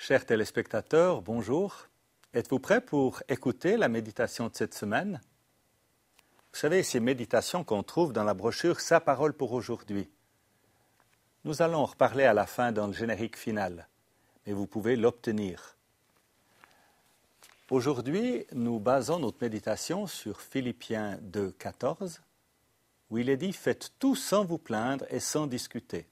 Chers téléspectateurs, bonjour. Êtes-vous prêts pour écouter la méditation de cette semaine? Vous savez, ces méditations qu'on trouve dans la brochure « Sa parole pour aujourd'hui ». Nous allons en reparler à la fin dans le générique final, mais vous pouvez l'obtenir. Aujourd'hui, nous basons notre méditation sur Philippiens 2, 14, où il est dit « Faites tout sans vous plaindre et sans discuter ».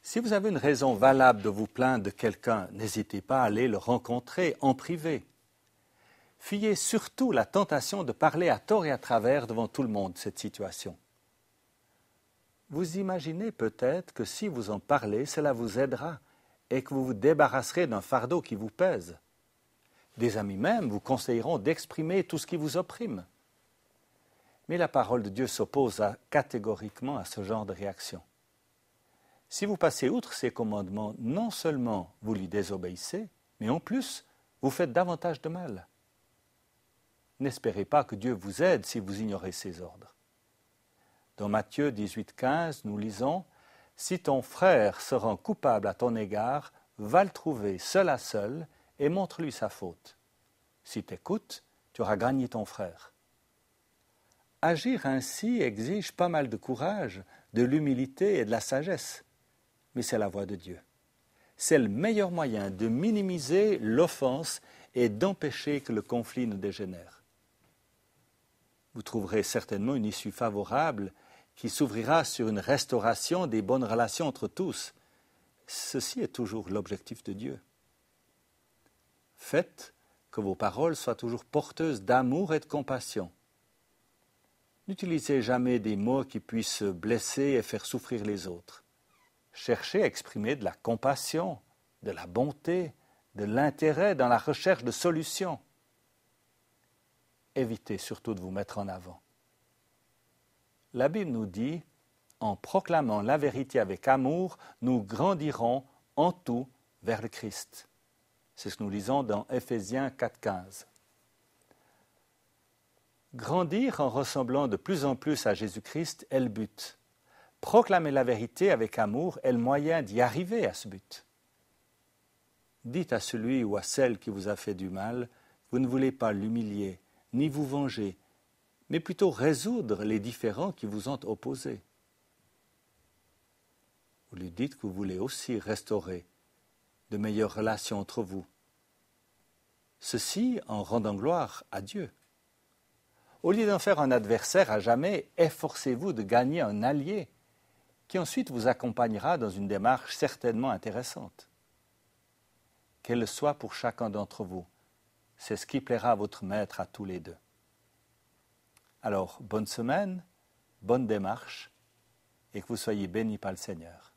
Si vous avez une raison valable de vous plaindre de quelqu'un, n'hésitez pas à aller le rencontrer en privé. Fuyez surtout la tentation de parler à tort et à travers devant tout le monde cette situation. Vous imaginez peut-être que si vous en parlez, cela vous aidera et que vous vous débarrasserez d'un fardeau qui vous pèse. Des amis même vous conseilleront d'exprimer tout ce qui vous opprime. Mais la parole de Dieu s'oppose catégoriquement à ce genre de réaction. Si vous passez outre ces commandements, non seulement vous lui désobéissez, mais en plus, vous faites davantage de mal. N'espérez pas que Dieu vous aide si vous ignorez ses ordres. Dans Matthieu 18, 15, nous lisons « Si ton frère se rend coupable à ton égard, va le trouver seul à seul et montre-lui sa faute. Si t'écoutes, tu auras gagné ton frère. » Agir ainsi exige pas mal de courage, de l'humilité et de la sagesse. Mais c'est la voie de Dieu. C'est le meilleur moyen de minimiser l'offense et d'empêcher que le conflit ne dégénère. Vous trouverez certainement une issue favorable qui s'ouvrira sur une restauration des bonnes relations entre tous. Ceci est toujours l'objectif de Dieu. Faites que vos paroles soient toujours porteuses d'amour et de compassion. N'utilisez jamais des mots qui puissent blesser et faire souffrir les autres. Cherchez à exprimer de la compassion, de la bonté, de l'intérêt dans la recherche de solutions. Évitez surtout de vous mettre en avant. La Bible nous dit, en proclamant la vérité avec amour, nous grandirons en tout vers le Christ. C'est ce que nous lisons dans Éphésiens 4, 15. Grandir en ressemblant de plus en plus à Jésus-Christ est le but. Proclamer la vérité avec amour est le moyen d'y arriver à ce but. Dites à celui ou à celle qui vous a fait du mal, vous ne voulez pas l'humilier, ni vous venger, mais plutôt résoudre les différends qui vous ont opposés. Vous lui dites que vous voulez aussi restaurer de meilleures relations entre vous. Ceci en rendant gloire à Dieu. Au lieu d'en faire un adversaire à jamais, efforcez-vous de gagner un allié qui ensuite vous accompagnera dans une démarche certainement intéressante. Qu'elle soit pour chacun d'entre vous, c'est ce qui plaira à votre maître à tous les deux. Alors, bonne semaine, bonne démarche, et que vous soyez bénis par le Seigneur.